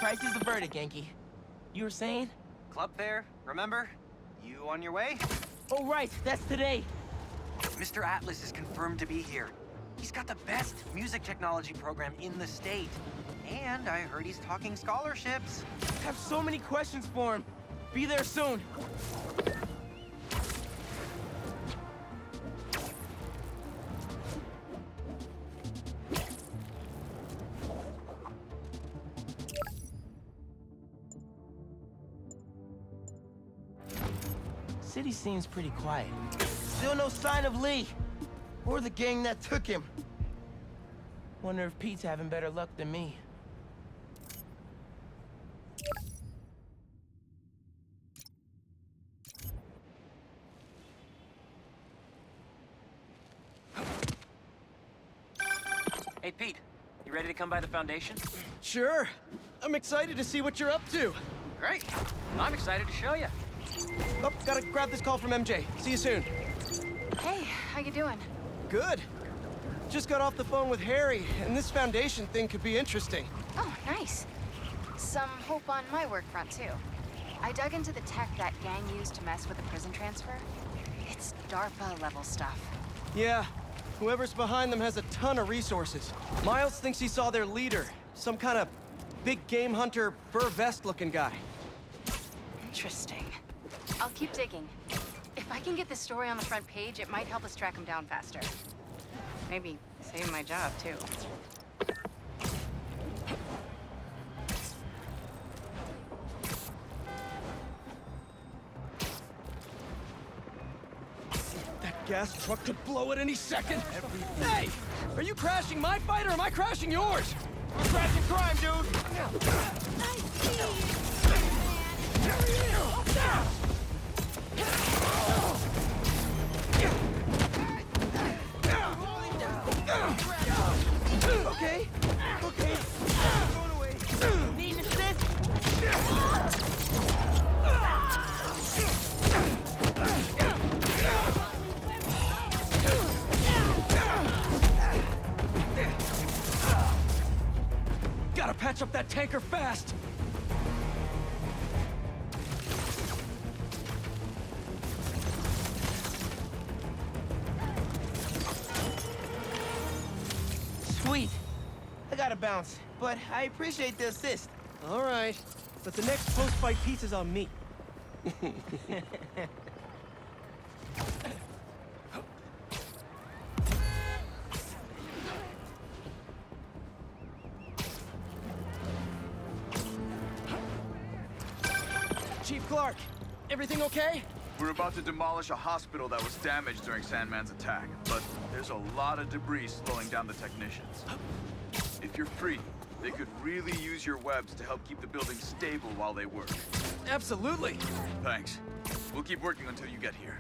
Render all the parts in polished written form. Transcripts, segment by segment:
price is a verdict, Genki. You were saying? Club fair, remember? You on your way? Oh, right, that's today. Mr. Atlas is confirmed to be here. He's got the best music technology program in the state. And I heard he's talking scholarships. I have so many questions for him. Be there soon. City seems pretty quiet. Still no sign of Lee, or the gang that took him. Wonder if Pete's having better luck than me. Hey, Pete, you ready to come by the Foundation? Sure. I'm excited to see what you're up to. Great. I'm excited to show you. Oh, gotta grab this call from MJ. See you soon. Hey, how you doing? Good. Just got off the phone with Harry, and this Foundation thing could be interesting. Oh, nice. Some hope on my work front, too. I dug into the tech that gang used to mess with the prison transfer. It's DARPA-level stuff. Yeah, whoever's behind them has a ton of resources. Miles thinks he saw their leader, some kind of big game hunter, fur vest-looking guy. Interesting. I'll keep digging. If I can get this story on the front page, it might help us track him down faster. Maybe save my job, too. That gas truck could blow at any second. Hey! Are you crashing my fight or am I crashing yours? We're crashing crime, dude! Okay, okay. Going away. Need assist? Gotta patch up that tanker fast! Sweet. I gotta bounce, but I appreciate the assist. All right, but the next post-fight piece is on me. Chief Clark, everything okay? We're about to demolish a hospital that was damaged during Sandman's attack, but there's a lot of debris slowing down the technicians. If you're free, they could really use your webs to help keep the building stable while they work. Absolutely. Thanks. We'll keep working until you get here.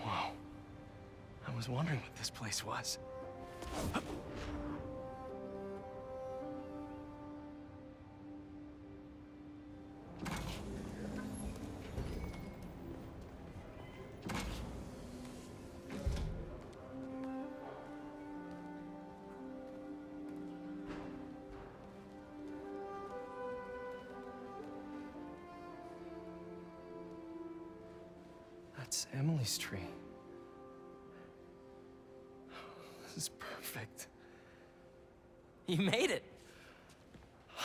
Whoa. I was wondering what this place was. That's Emily's tree. This is perfect. You made it!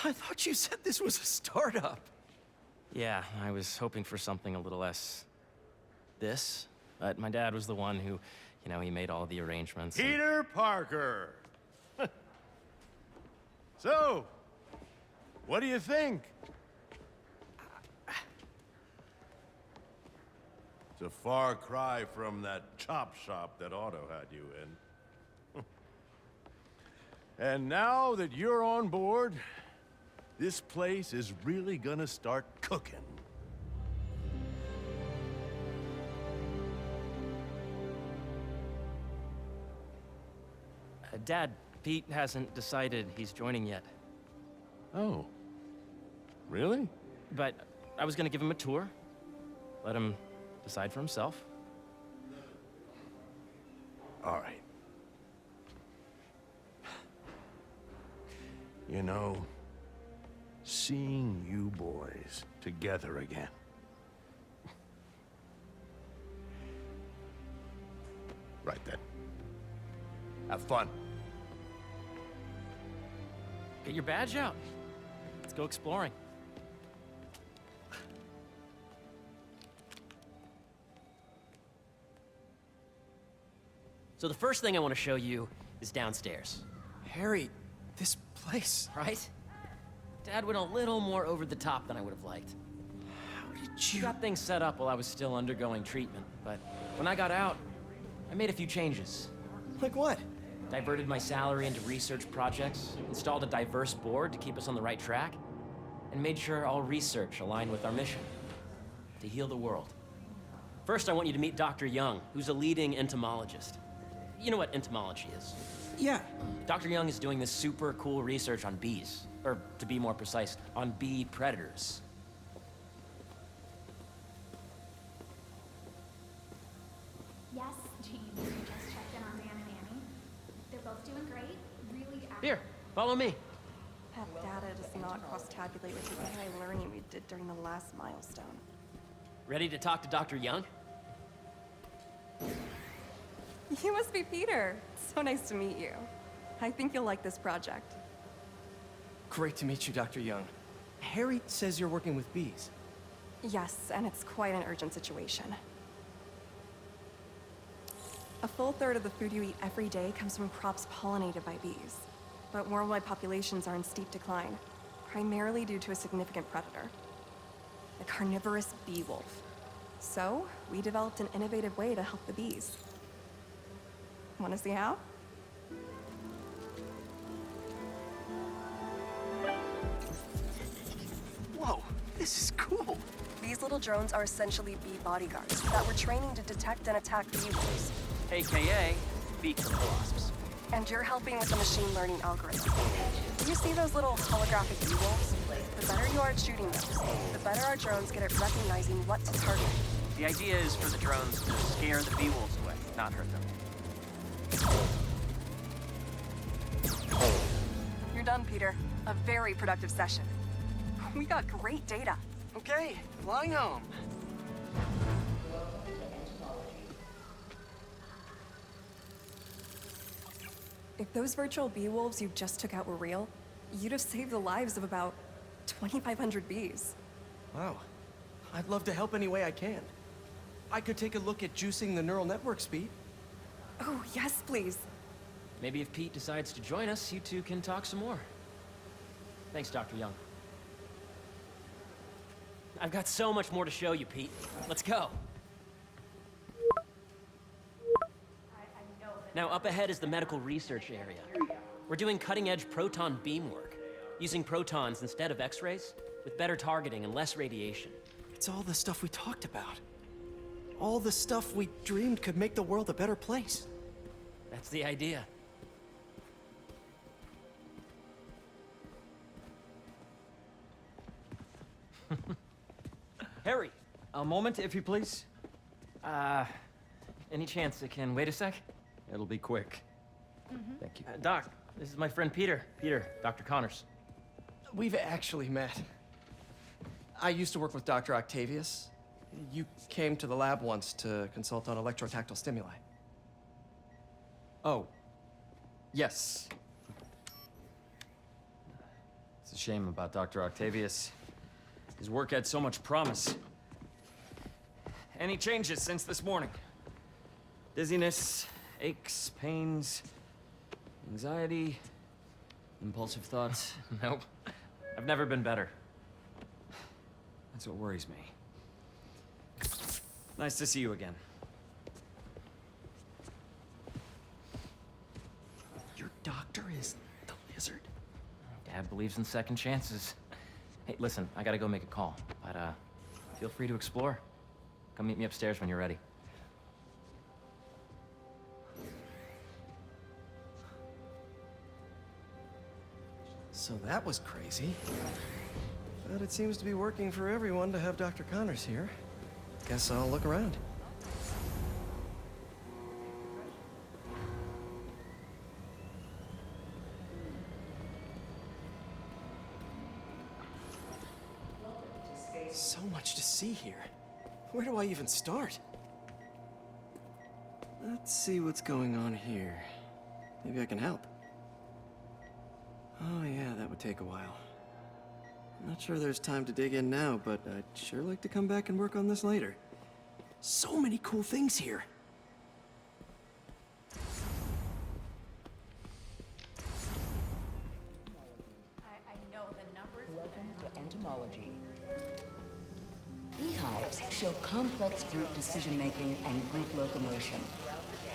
I thought you said this was a startup. Yeah, I was hoping for something a little less... this. But my dad was the one who, he made all the arrangements. Peter Parker! So, what do you think? It's a far cry from that chop shop that Otto had you in. And now that you're on board, this place is really gonna start cooking. Dad, Pete hasn't decided he's joining yet. Oh. Really? But I was gonna give him a tour, let him decide for himself. All right. You know, seeing you boys together again. Right then. Have fun. Get your badge out. Let's go exploring. So the first thing I want to show you is downstairs, Harry, this place. right? Dad went a little more over the top than I would have liked. She got things set up while I was still undergoing treatment, but when I got out, I made a few changes. Like what? Diverted my salary into research projects, installed a diverse board to keep us on the right track, and made sure all research aligned with our mission, to heal the world. First, I want you to meet Dr. Young, who's a leading entomologist. You know what entomology is? Yeah. Dr. Young is doing this super cool research on bees, or to be more precise, on bee predators. Yes, James, we just checked in on Dan and Annie. They're both doing great, really active. Here, follow me. That data does not cross-tabulate with the AI learning we did during the last milestone. Ready to talk to Dr. Young? You must be Peter. So nice to meet you. I think you'll like this project. Great to meet you, Dr. Young. Harry says you're working with bees. Yes, and it's quite an urgent situation. A full third of the food you eat every day comes from crops pollinated by bees. But worldwide populations are in steep decline, primarily due to a significant predator, the carnivorous bee wolf. So, we developed an innovative way to help the bees. Want to see how? Whoa, this is cool. These little drones are essentially bee bodyguards that we're training to detect and attack bee wolves. AKA bee wasps. And you're helping with the machine learning algorithm. Do you see those little holographic bee wolves? The better you are at shooting them, the better our drones get at recognizing what to target. The idea is for the drones to scare the bee wolves away, not hurt them. You're done, Peter. A very productive session. We got great data. Okay, flying home. If those virtual bee wolves you just took out were real, you'd have saved the lives of about 2,500 bees. Wow. I'd love to help any way I can. I could take a look at juicing the neural network speed. Oh, yes, please. Maybe if Pete decides to join us, you two can talk some more. Thanks, Dr. Young. I've got so much more to show you, Pete. Let's go. Now, up ahead is the medical research area. We're doing cutting-edge proton beam work, using protons instead of X-rays, with better targeting and less radiation. It's all the stuff we talked about. All the stuff we dreamed could make the world a better place. That's the idea. Harry, a moment, if you please. Any chance it can wait a sec? It'll be quick. Thank you. Doc, this is my friend Peter. Peter, Dr. Connors. We've actually met. I used to work with Dr. Octavius. You came to the lab once to consult on electrotactile stimuli. Oh. Yes. It's a shame about Dr. Octavius. His work had so much promise. Any changes since this morning? Dizziness, aches, pains, anxiety, impulsive thoughts. Nope. I've never been better. That's what worries me. Nice to see you again. Your doctor is the lizard? Dad believes in second chances. Hey, listen, I gotta go make a call, but feel free to explore. Come meet me upstairs when you're ready. So that was crazy. But it seems to be working for everyone to have Dr. Connors here. Guess I'll look around. So much to see here. Where do I even start? Let's see what's going on here. Maybe I can help. Oh yeah, that would take a while. I'm not sure there's time to dig in now, but I'd sure like to come back and work on this later. So many cool things here. I know the numbers. Welcome to entomology. Beehives show complex group decision-making and group locomotion.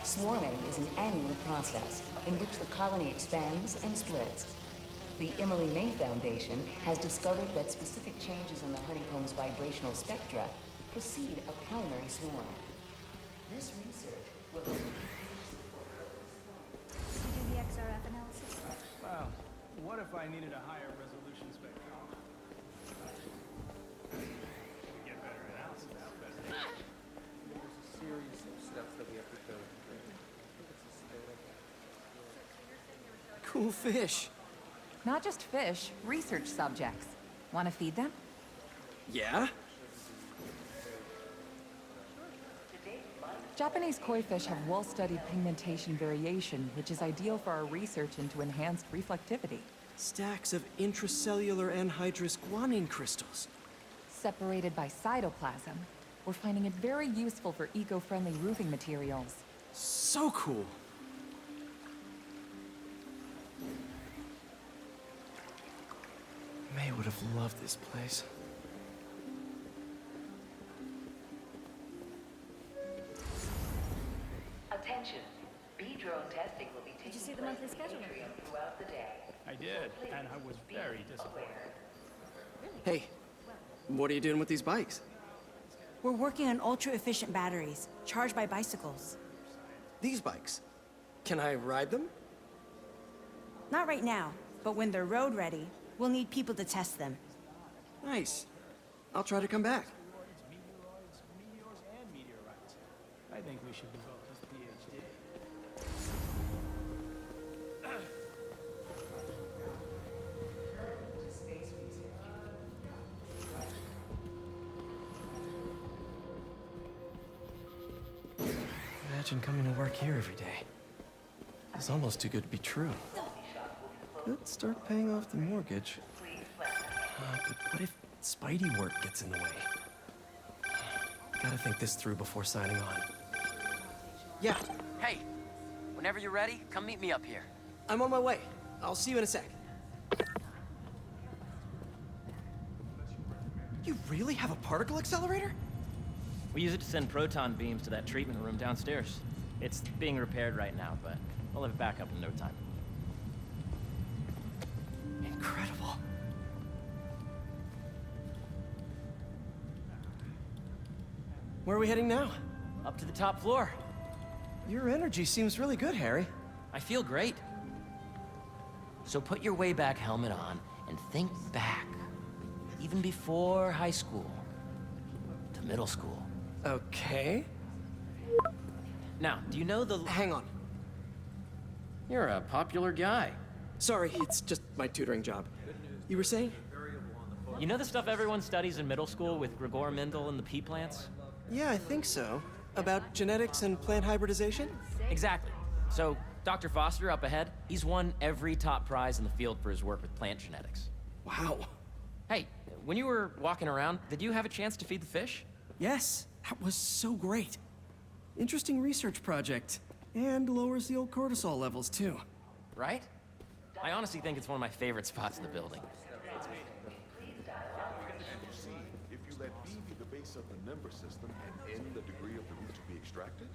Swarming is an annual process in which the colony expands and splits. The Emily May Foundation has discovered that specific changes in the honeycomb's vibrational spectra precede a primary swarm. This research will... Did you do the XRF analysis? Wow. What if I needed a higher resolution spectrum? Get better analysis. Cool fish. Not just fish, research subjects. Want to feed them? Yeah? Japanese koi fish have well-studied pigmentation variation, which is ideal for our research into enhanced reflectivity. Stacks of intracellular anhydrous guanine crystals. Separated by cytoplasm, we're finding it very useful for eco-friendly roofing materials. So cool. May would have loved this place. Attention. Bee drone testing will be taking Did you see the place monthly in schedule? Atrium throughout the day. I did, and I was very disappointed. Hey, what are you doing with these bikes? We're working on ultra-efficient batteries, charged by bicycles. These bikes? Can I ride them? Not right now, but when they're road ready, we'll need people to test them. Nice. I'll try to come back. Meteors, and meteorites. I think we should devote this PhD. Imagine coming to work here every day. It's almost too good to be true. Could start paying off the mortgage. But what if Spidey work gets in the way? Gotta think this through before signing on. Yeah, Hey, whenever you're ready, come meet me up here. I'm on my way. I'll see you in a sec. You really have a particle accelerator? We use it to send proton beams to that treatment room downstairs. It's being repaired right now, but we'll have it back up in no time. Incredible. Where are we heading now? Up to the top floor. Your energy seems really good, Harry. I feel great. So put your way back helmet on and think back. Even before high school. To middle school. Okay. Now, do you know the... Hang on. You're a popular guy. Sorry, it's just my tutoring job. You were saying? You know the stuff everyone studies in middle school with Gregor Mendel and the pea plants? Yeah, I think so. About genetics and plant hybridization? Exactly. So, Dr. Foster up ahead, he's won every top prize in the field for his work with plant genetics. Wow. Hey, when you were walking around, did you have a chance to feed the fish? Yes, that was so great. Interesting research project. And lowers the old cortisol levels, too. Right? I honestly think it's one of my favorite spots in the building. If you let B be the base of the number system and N the degree of the root to be extracted,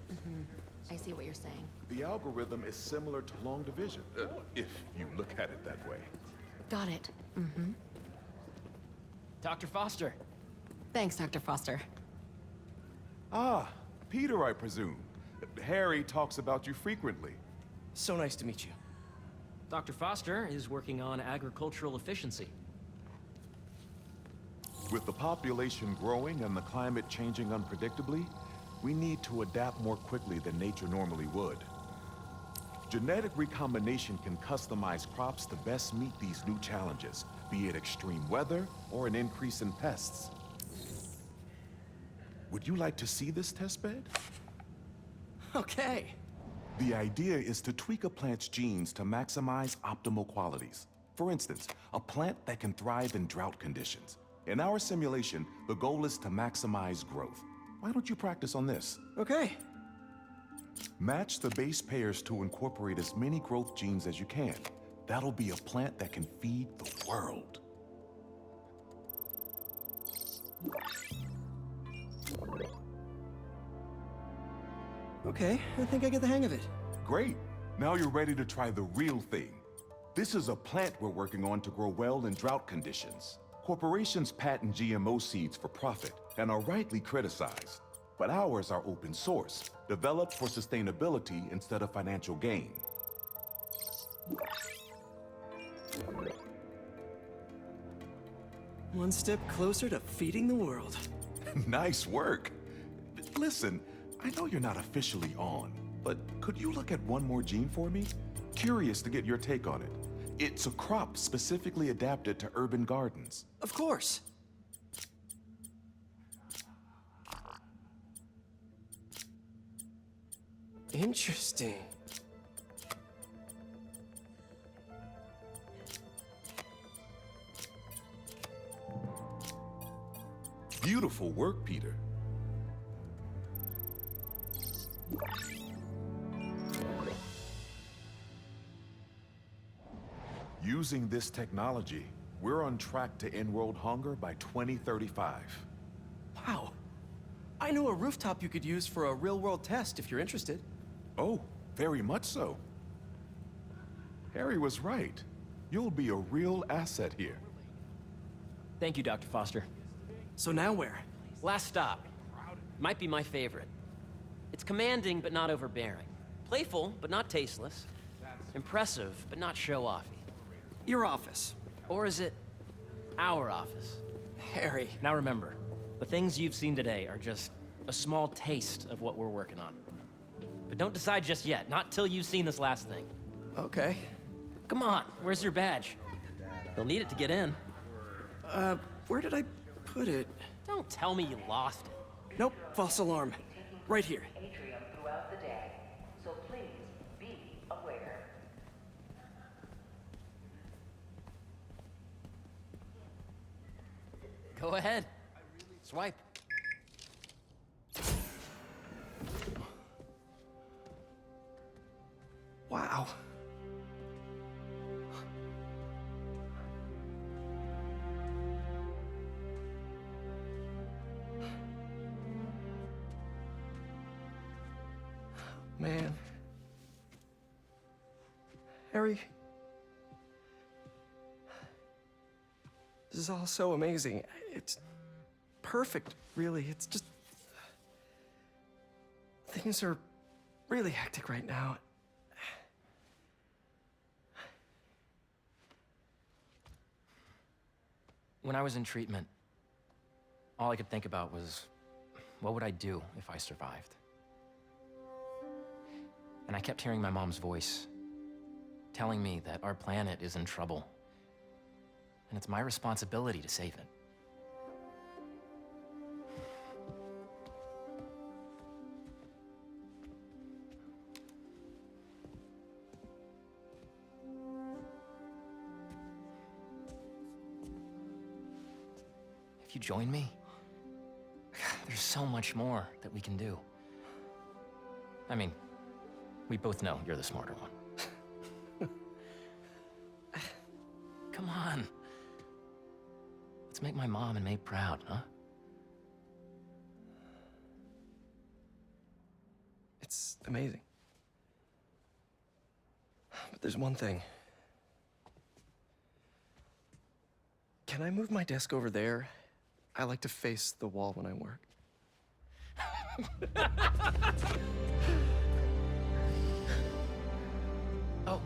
I see what you're saying. the algorithm is similar to long division, if you look at it that way. Got it. Dr. Foster. Thanks, Dr. Foster. Ah, Peter, I presume. Harry talks about you frequently. So nice to meet you. Dr. Foster is working on agricultural efficiency. With the population growing and the climate changing unpredictably, we need to adapt more quickly than nature normally would. Genetic recombination can customize crops to best meet these new challenges, be it extreme weather or an increase in pests. Would you like to see this testbed? Okay. The idea is to tweak a plant's genes to maximize optimal qualities. For instance, a plant that can thrive in drought conditions. In our simulation, the goal is to maximize growth. Why don't you practice on this? Okay. Match the base pairs to incorporate as many growth genes as you can. That'll be a plant that can feed the world. Okay, I think I get the hang of it. Great. Now you're ready to try the real thing. This is a plant we're working on to grow well in drought conditions. Corporations patent GMO seeds for profit and are rightly criticized. But ours are open source, developed for sustainability instead of financial gain. One step closer to feeding the world. Nice work. Listen, I know you're not officially on, but could you look at one more gene for me? Curious to get your take on it. It's a crop specifically adapted to urban gardens. Of course. Interesting. Beautiful work, Peter. Using this technology, we're on track to end world hunger by 2035. Wow. I know a rooftop you could use for a real-world test if you're interested. Oh, very much so. Harry was right. You'll be a real asset here. Thank you, Dr. Foster. So now where? Last stop. Might be my favorite. It's commanding, but not overbearing. Playful, but not tasteless. Impressive, but not show-offy. Your office. Or is it our office? Harry. Now remember, the things you've seen today are just a small taste of what we're working on. But don't decide just yet, not till you've seen this last thing. Okay. Come on, where's your badge? You'll need it to get in. Where did I put it? Don't tell me you lost it. Nope, false alarm. Right here. Atrium throughout the day, so please be aware. Go ahead. Swipe. Wow. Man. Harry. This is all so amazing. It's perfect, really. It's just... Things are really hectic right now. When I was in treatment, all I could think about was, what would I do if I survived? And I kept hearing my mom's voice, telling me that our planet is in trouble, and it's my responsibility to save it. If you join me, there's so much more that we can do. I mean, we both know you're the smarter one. Come on. Let's make my mom and May proud, huh? It's amazing. But there's one thing. Can I move my desk over there? I like to face the wall when I work. Oh,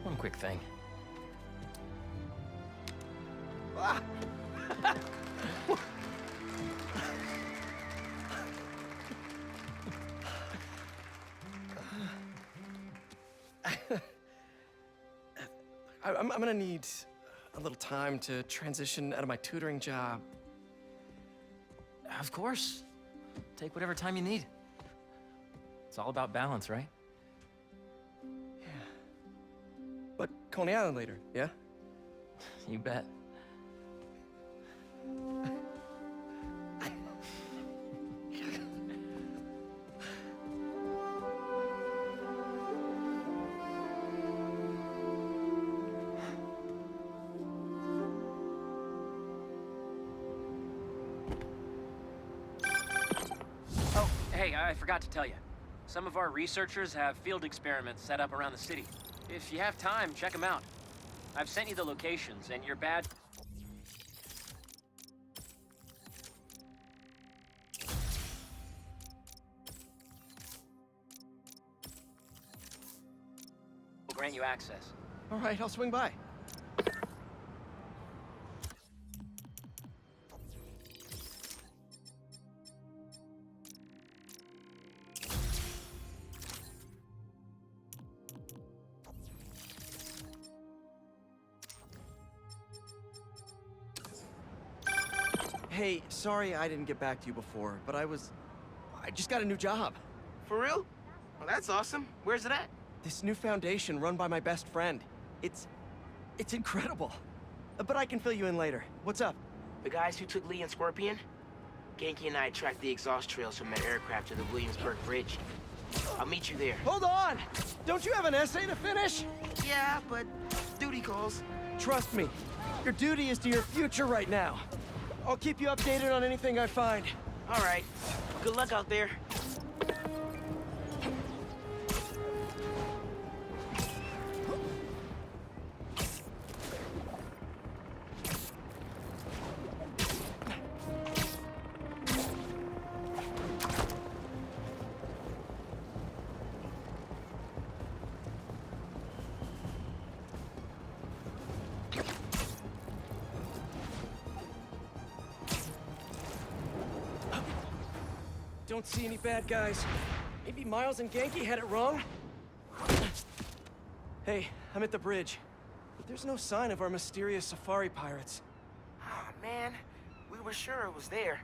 one quick thing. Ah! I'm gonna need a little time to transition out of my tutoring job. Of course. Take whatever time you need. It's all about balance, right? But Coney Island later, yeah? You bet. Oh, hey, I forgot to tell you. Some of our researchers have field experiments set up around the city. If you have time, check them out. I've sent you the locations, and your badge... will grant you access. All right, I'll swing by. Hey, sorry I didn't get back to you before, but I just got a new job. For real? Well, that's awesome. Where's it at? This new foundation run by my best friend. It's incredible. But I can fill you in later. What's up? The guys who took Lee and Scorpion? Genki and I tracked the exhaust trails from their aircraft to the Williamsburg Bridge. I'll meet you there. Hold on! Don't you have an essay to finish? Yeah, but duty calls. Trust me, your duty is to your future right now. I'll keep you updated on anything I find. All right. Good luck out there. Don't see any bad guys. Maybe Miles and Genki had it wrong? Hey, I'm at the bridge. But there's no sign of our mysterious safari pirates. Oh, man. We were sure it was there.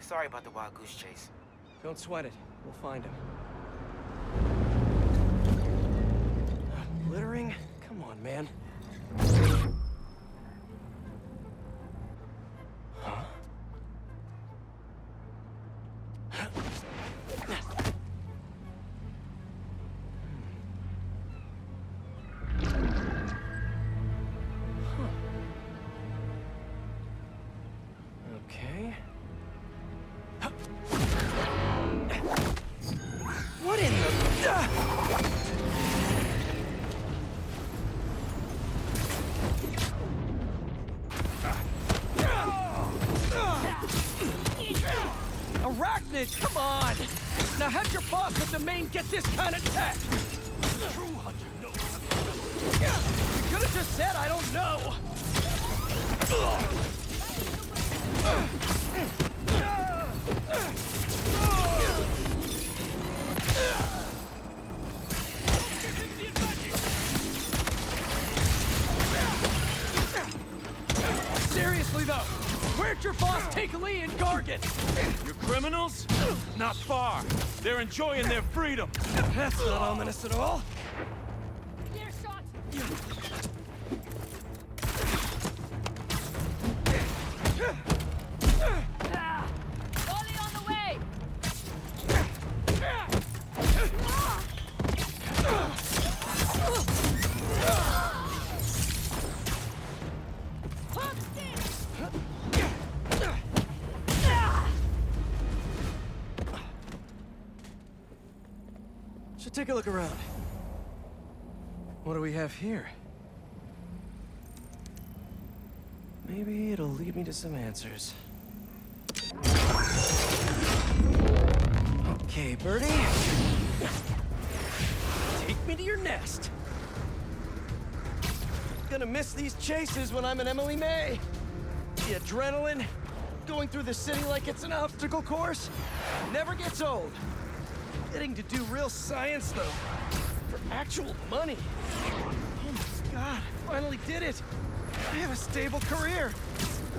Sorry about the wild goose chase. Don't sweat it. We'll find him. Littering? Come on, man. Huh? Okay. What in the... Arachnid, come on! Now have your boss at the main get this kind of tech! True hunter knows. You could have just said I don't know! Seriously though, where'd your boss take Lee and Gargan? You criminals? Not far. They're enjoying their freedom. That's not ominous at all. Volley on the way! Should take a look around. What do we have here? Maybe it'll lead me to some answers. Okay, Birdie. Take me to your nest. Gonna miss these chases when I'm an Emily May. The adrenaline, going through the city like it's an obstacle course, never gets old. Getting to do real science, though, for actual money. Oh my God, finally did it. I have a stable career.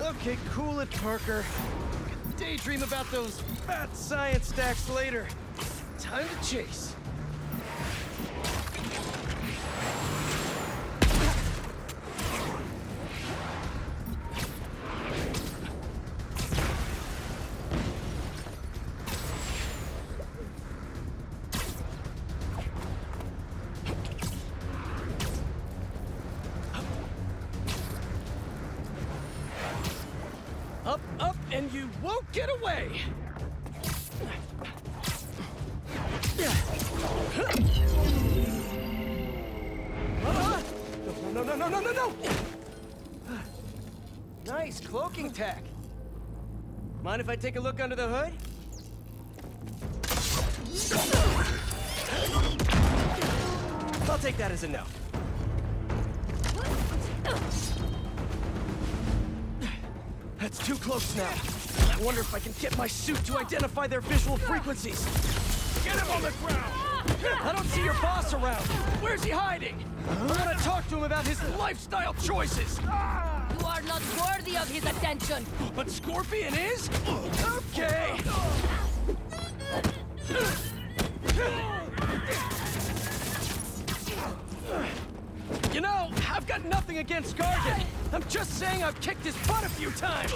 Okay, cool it, Parker. Daydream about those fat science stacks later. Time to chase. Up, up, and you won't get away! No, no, no, no, no, no! Nice cloaking tech. Mind if I take a look under the hood? I'll take that as a no. That's too close now. I wonder if I can get my suit to identify their visual frequencies. Get him on the ground! I don't see your boss around. Where's he hiding? I want to talk to him about his lifestyle choices. You are not worthy of his attention. But Scorpion is? Okay. You know, I've got nothing against Gargan. I'm just saying I've kicked his butt a few times.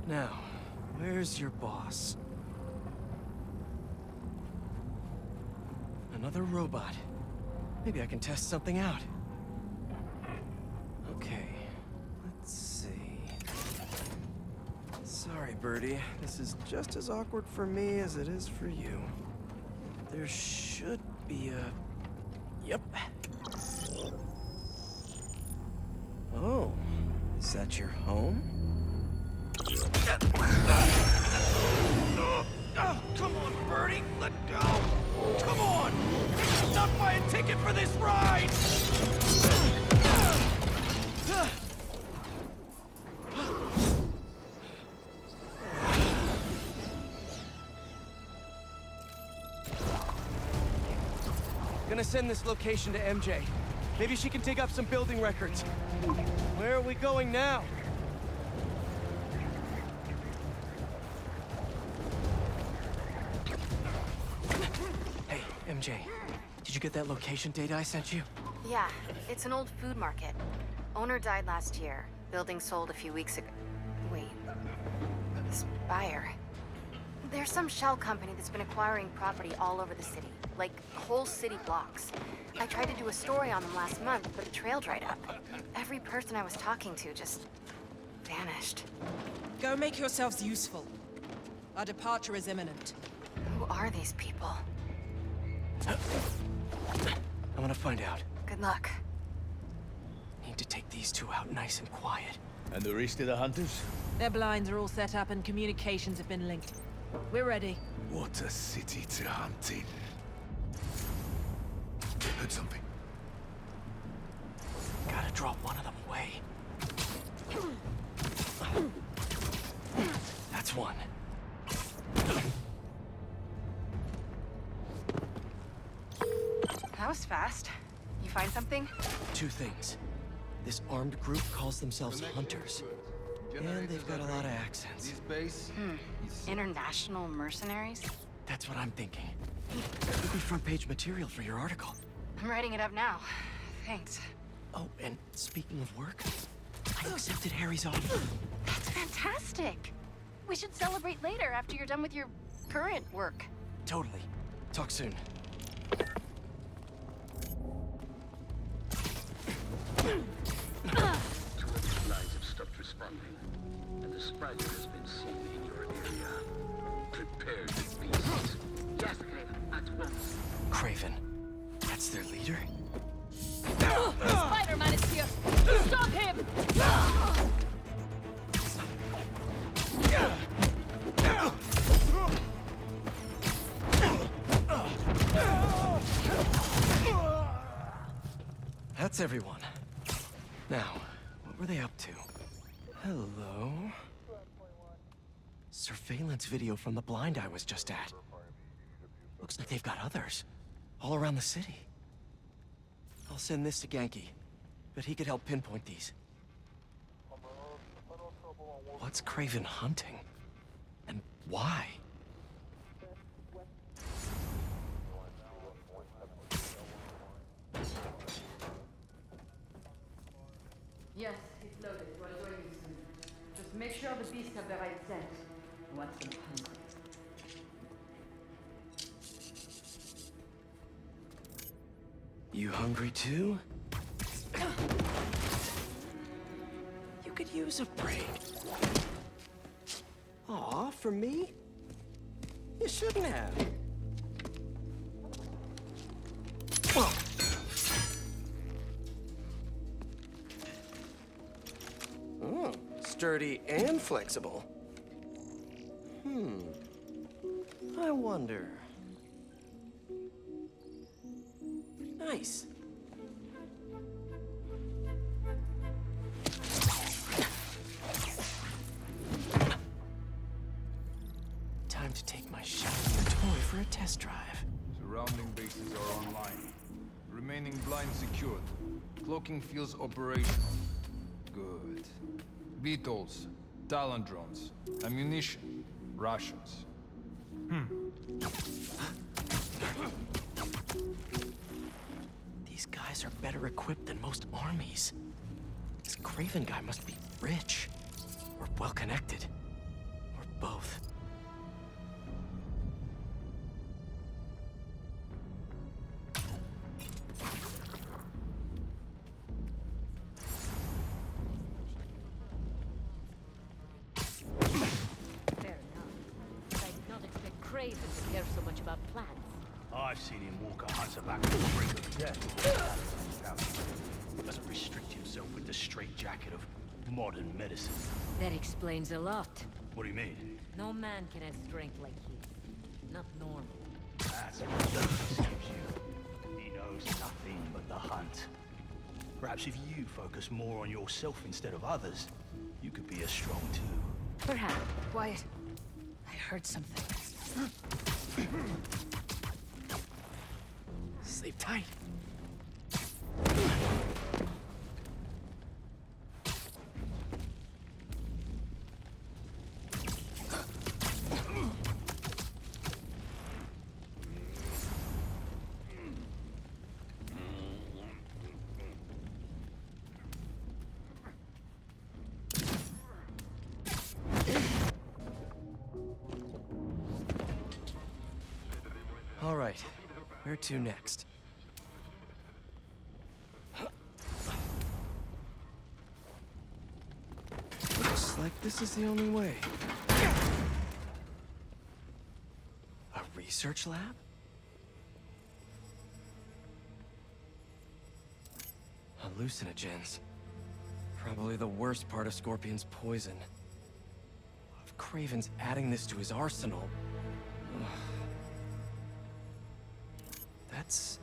Now, where's your boss? Another robot. Maybe I can test something out. Okay, let's see. Sorry, Birdie. This is just as awkward for me as it is for you. There should be a... Yep. Oh, is that your home? Oh, come on, Birdie! Let go! Come on! I'm not buying a ticket for this ride! Gonna send this location to MJ. Maybe she can dig up some building records. Where are we going now? Hey, MJ. Did you get that location data I sent you? Yeah, it's an old food market. Owner died last year. Building sold a few weeks ago. Wait. This buyer. There's some shell company that's been acquiring property all over the city. Like, whole city blocks. I tried to do a story on them last month, but the trail dried up. Every person I was talking to just... vanished. Go make yourselves useful. Our departure is imminent. Who are these people? I'm gonna find out. Good luck. Need to take these two out nice and quiet. And the rest of the hunters? Their blinds are all set up and communications have been linked. We're ready. What a city to hunt in. Heard something. Gotta drop one of them away. That's one. That was fast. You find something? Two things. This armed group calls themselves Hunters. And they've got a lot of accents. International mercenaries? That's what I'm thinking. Could be front page material for your article. I'm writing it up now. Thanks. Oh, and speaking of work, I accepted Harry's offer. That's fantastic. We should celebrate later after you're done with your current work. Totally. Talk soon. Two of the supplies have stopped responding, and the spider has been seen in your area. Prepare the beasts. Yes, Craven, at once. Craven. That's their leader? Spider-Man is here! Stop him! That's everyone. Now, what are they up to? Hello? Surveillance video from the blind I was just at. Looks like they've got others. All around the city. I'll send this to Genki. But he could help pinpoint these. What's Craven hunting? And why? Yes, it's loaded. We're joining you soon. Just make sure the beasts have the right scent. Want them hungry. You hungry too? You could use a break. Aw, for me? You shouldn't have. Whoa. Oh, sturdy and flexible. I wonder. Nice. Time to take my shiny new toy for a test drive. Surrounding bases are online. Remaining blind secured. Cloaking fields operational. Good. Beetles, Talon drones, ammunition, rations. These guys are better equipped than most armies. This Craven guy must be rich, or well-connected, or both. Fair enough. But I did not expect Craven to care so much about plants. I've seen him walk a hunter back to the brink of death. Doesn't restrict himself with the straitjacket of modern medicine. That explains a lot. What do you mean? No man can have strength like his. Not normal. That's what escapes you. He knows nothing but the hunt. Perhaps if you focus more on yourself instead of others, you could be as strong too. Perhaps. Quiet. I heard something. Sleep tight. All right, where to next? Looks like this is the only way. A research lab? Hallucinogens. Probably the worst part of Scorpion's poison. If Craven's adding this to his arsenal... That's...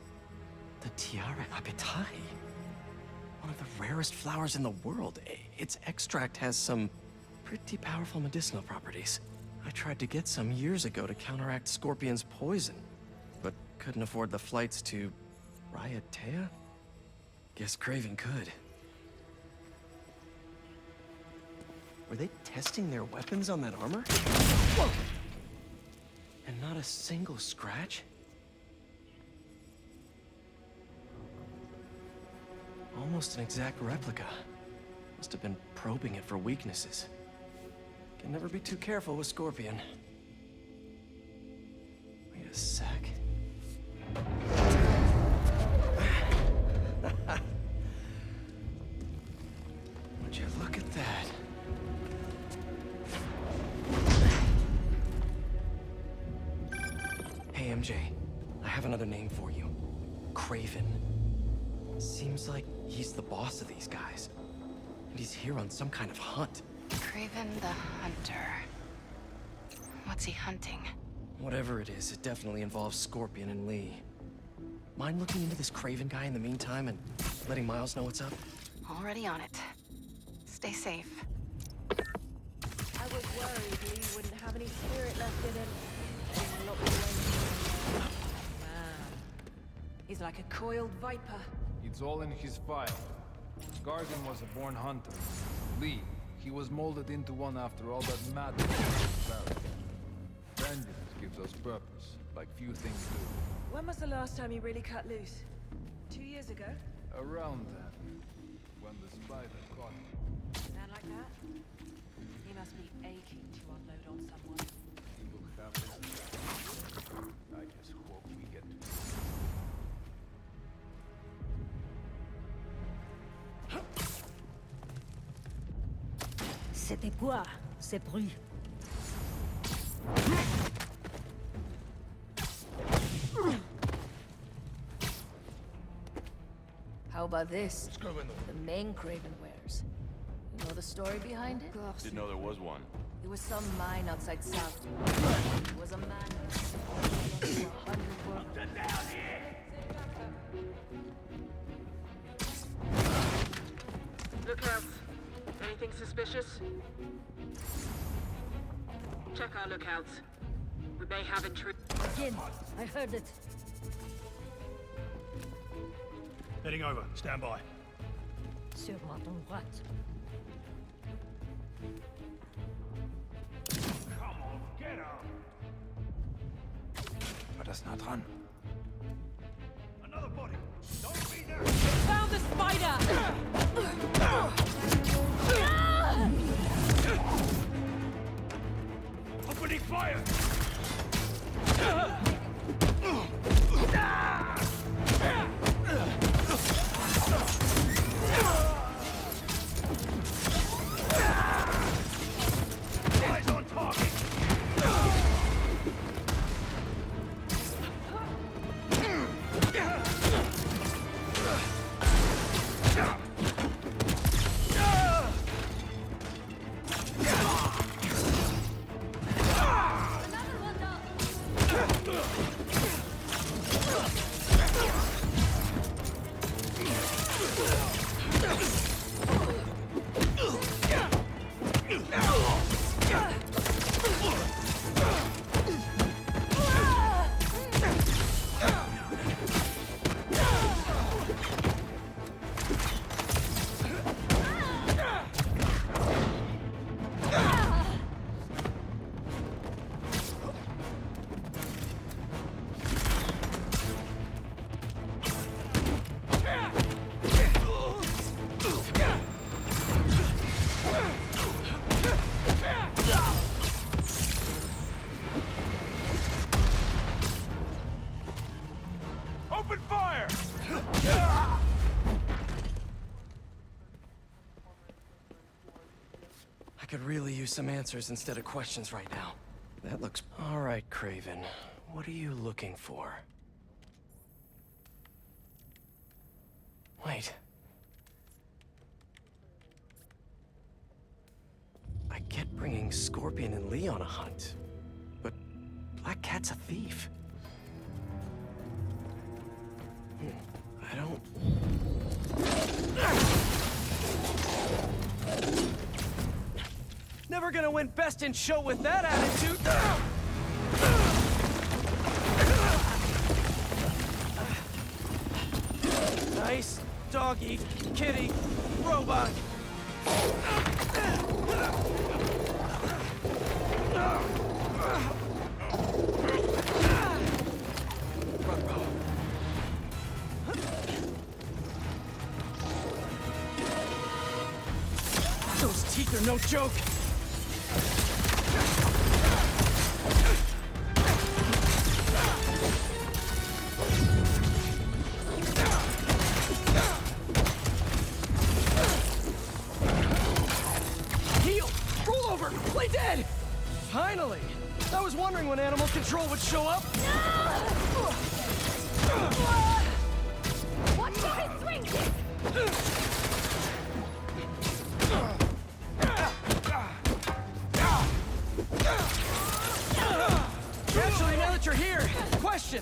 the Tiara Apitai. One of the rarest flowers in the world. Its extract has some pretty powerful medicinal properties. I tried to get some years ago to counteract Scorpion's poison, but couldn't afford the flights to Raiatea? Guess Craven could. Were they testing their weapons on that armor? Whoa! And not a single scratch? Almost an exact replica. Must have been probing it for weaknesses. Can never be too careful with Scorpion. Wait a sec. Would you look at that? Hey, MJ. I have another name for you. Craven. Seems like he's the boss of these guys. And he's here on some kind of hunt. Craven the Hunter. What's he hunting? Whatever it is, it definitely involves Scorpion and Lee. Mind looking into this Craven guy in the meantime and letting Miles know what's up? Already on it. Stay safe. I was worried Lee wouldn't have any spirit left in him. He's locked away. Man. He's like a coiled viper. It's all in his file. Gargan was a born hunter. Lee, he was molded into one after all that madness was buried. Vengeance gives us purpose, like few things do. When was the last time you really cut loose? 2 years ago? Around then, when the spider caught him. Man like that? He must be aching to unload on someone. He will have his... I just hope we get to C'était quoi, ces bruits? How about this? What's going on? The main Craven wears. You know the story behind it? Didn't know there was one. It was some mine outside South. It was a man. Look out. Anything suspicious? Check our lookouts. We may have intruders. Again, I heard it. Heading over. Stand by. Sur ma droite. Come on, get up! War das nah dran? Another body! Don't be there! Found the spider! Opening fire! Eyes on target! Open fire! I could really use some answers instead of questions right now. That looks... All right, Craven. What are you looking for? Wait. I get bringing Scorpion and Lee on a hunt, but Black Cat's a thief. I don't... Never gonna win Best in Show with that attitude! Nice doggy, kitty, robot! Those teeth are no joke! Heal! Roll over! Play dead! Finally! I was wondering when Animal Control would show up! Watch your hip swing! Actually, now that you're here, question.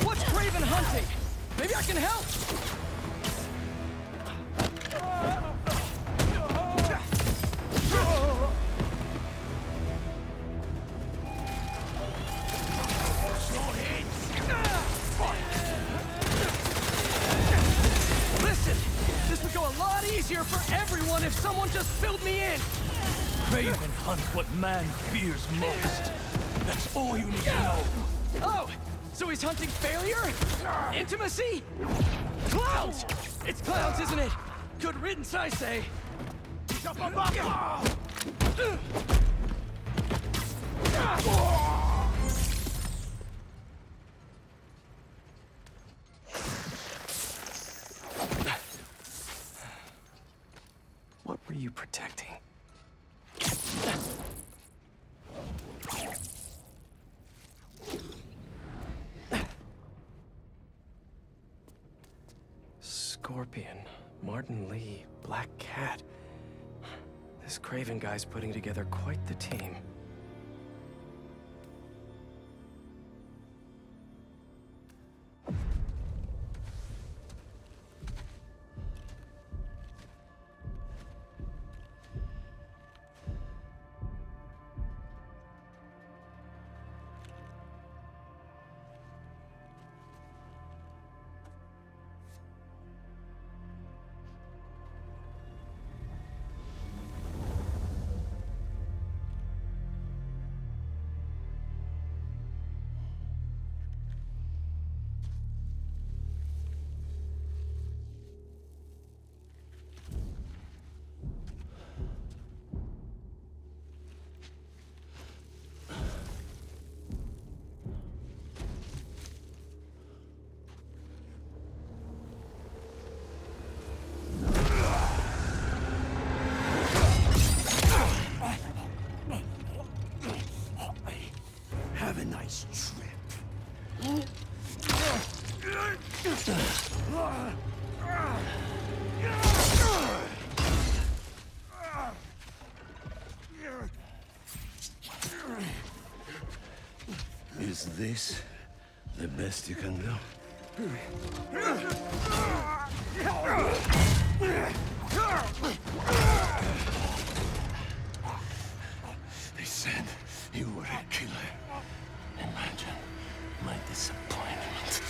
What's Craven hunting? Maybe I can help! if someone just filled me in! Craven hunts what man fears most. That's all you need to know. Oh! So he's hunting failure? Intimacy? Clowns! It's clowns, isn't it? Good riddance, I say. What were you protecting? Scorpion, Martin Lee, Black Cat. This Craven guy's putting together quite the team. Have a nice trip. Is this the best you can do? They said you were a killer. Imagine my disappointment.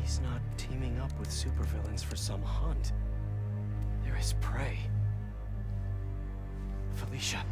He's not teaming up with supervillains for some hunt. They're his prey. Felicia.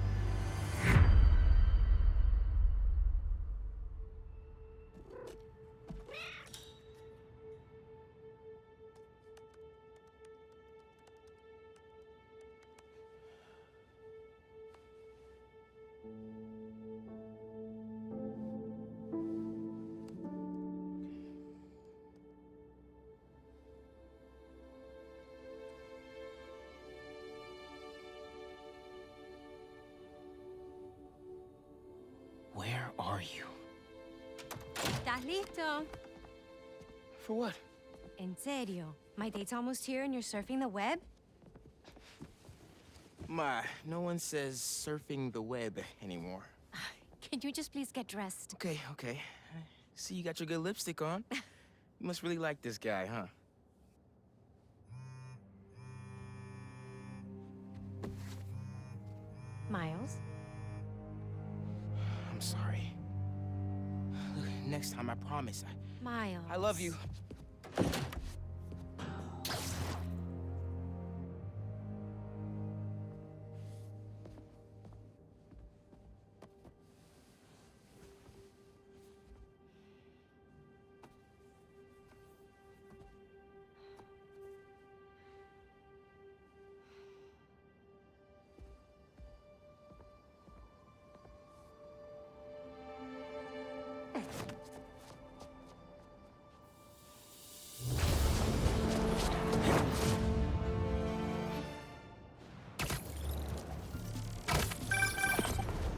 Where are you? ¿Estás listo? For what? En serio? My date's almost here and you're surfing the web? My, no one says surfing the web anymore. Can you just please get dressed? Okay, okay. See, you got your good lipstick on. You must really like this guy, huh? Miles? I'm sorry. Look, next time, I promise. Miles. I love you.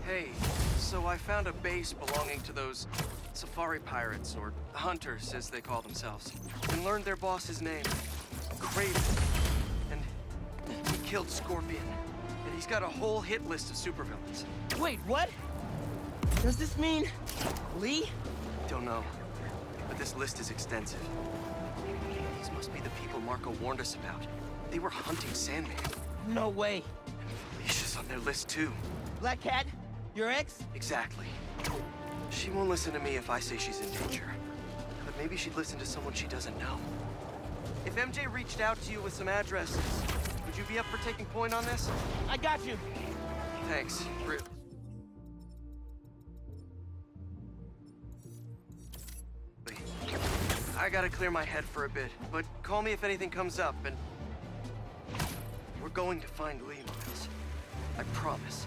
Hey, so I found a base belonging to those safari pirates, or hunters, as they call themselves, and learned their boss's name, Craven. And he killed Scorpion. And He's got a whole hit list of supervillains. Wait, what? Does this mean Lee? Don't know, but this list is extensive. These must be the people Marco warned us about. They were hunting Sandman. No way. Felicia's on their list too. Black Cat? Your ex? Exactly. She won't listen to me if I say she's in danger. But maybe she'd listen to someone she doesn't know. If MJ reached out to you with some addresses, would you be up for taking point on this? I got you. Thanks. I gotta clear my head for a bit, but call me if anything comes up, and we're going to find Lee, Miles. I promise.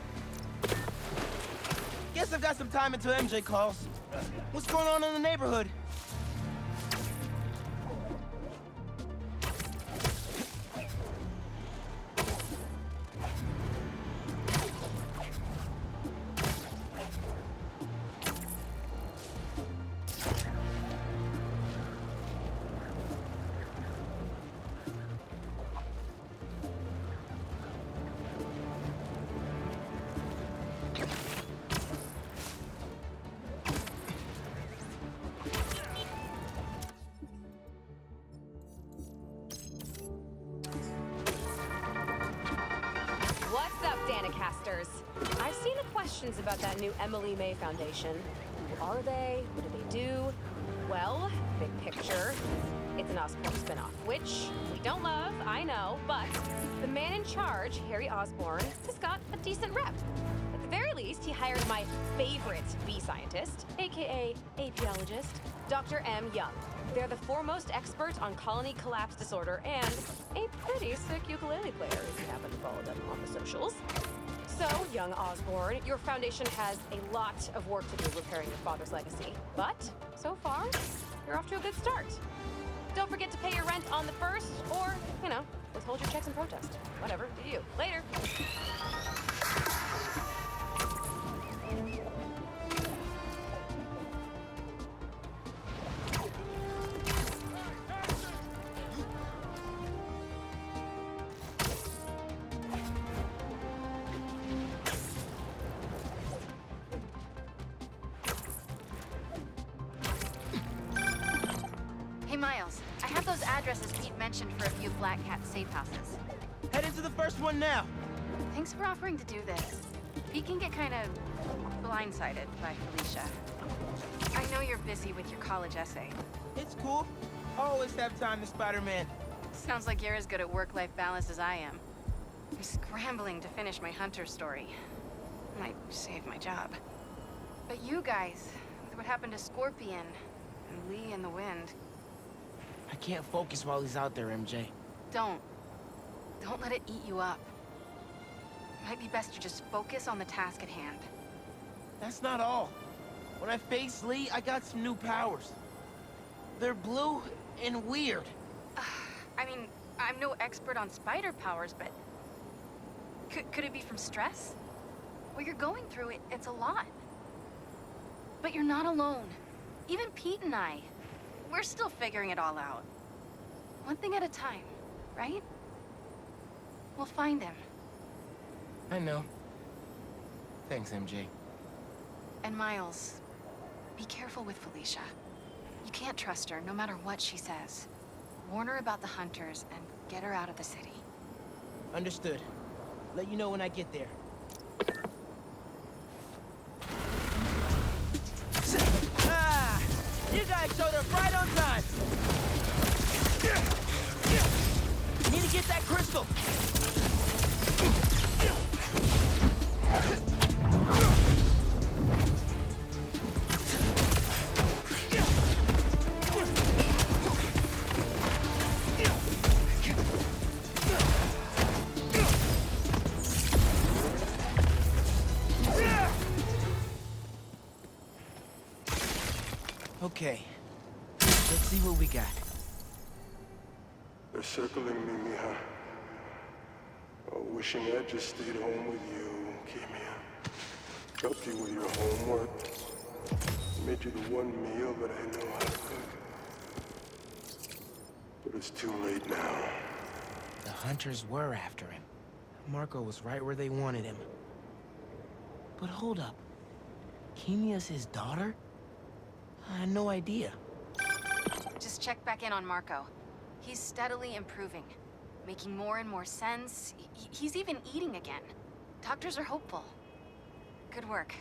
Guess I've got some time until MJ calls. What's going on in the neighborhood? Danicasters. I've seen the questions about that new Emily May Foundation. Who are they? What do they do? Well, big picture, it's an Osborn spinoff, which we don't love, I know, but the man in charge, Harry Osborn, has got a decent rep. At the very least, he hired my favorite bee scientist, aka apiologist, Dr. M. Young. They're the foremost expert on colony collapse disorder and a pretty sick ukulele player if you haven't followed them on the socials. So, young Osborn, your foundation has a lot of work to do repairing your father's legacy. But, so far, you're off to a good start. Don't forget to pay your rent on the 1st, or, withhold your checks in protest. Whatever, do you. Later. Miles, I have those addresses Pete mentioned for a few Black Cat safe houses. Head into the first one now. Thanks for offering to do this. Pete can get kind of blindsided by Felicia. I know you're busy with your college essay. It's cool. I always have time to Spider-Man. Sounds like you're as good at work-life balance as I am. I'm scrambling to finish my Hunter story. Might save my job. But you guys, with what happened to Scorpion and Lee in the Wind... I can't focus while he's out there, MJ. Don't let it eat you up. Might be best to just focus on the task at hand. That's not all. When I faced Lee, I got some new powers. They're blue and weird. I mean, I'm no expert on spider powers, but... Could it be from stress? What you're going through, it's a lot. But you're not alone. Even Pete and I, we're still figuring it all out. One thing at a time, right? We'll find him. I know. Thanks, MJ. And Miles, be careful with Felicia. You can't trust her, no matter what she says. Warn her about the Hunters and get her out of the city. Understood. Let you know when I get there. You guys showed up right on time. Need to get that crystal. Okay, let's see what we got. They're circling me, Mija. Oh, wishing I just stayed home with you, Kimia. Helped you with your homework. Made you the one meal that I know how to cook. But it's too late now. The Hunters were after him. Marco was right where they wanted him. But hold up. Kemia's his daughter? I had no idea. Just check back in on Marco. He's steadily improving, making more and more sense. He's even eating again. Doctors are hopeful. Good work.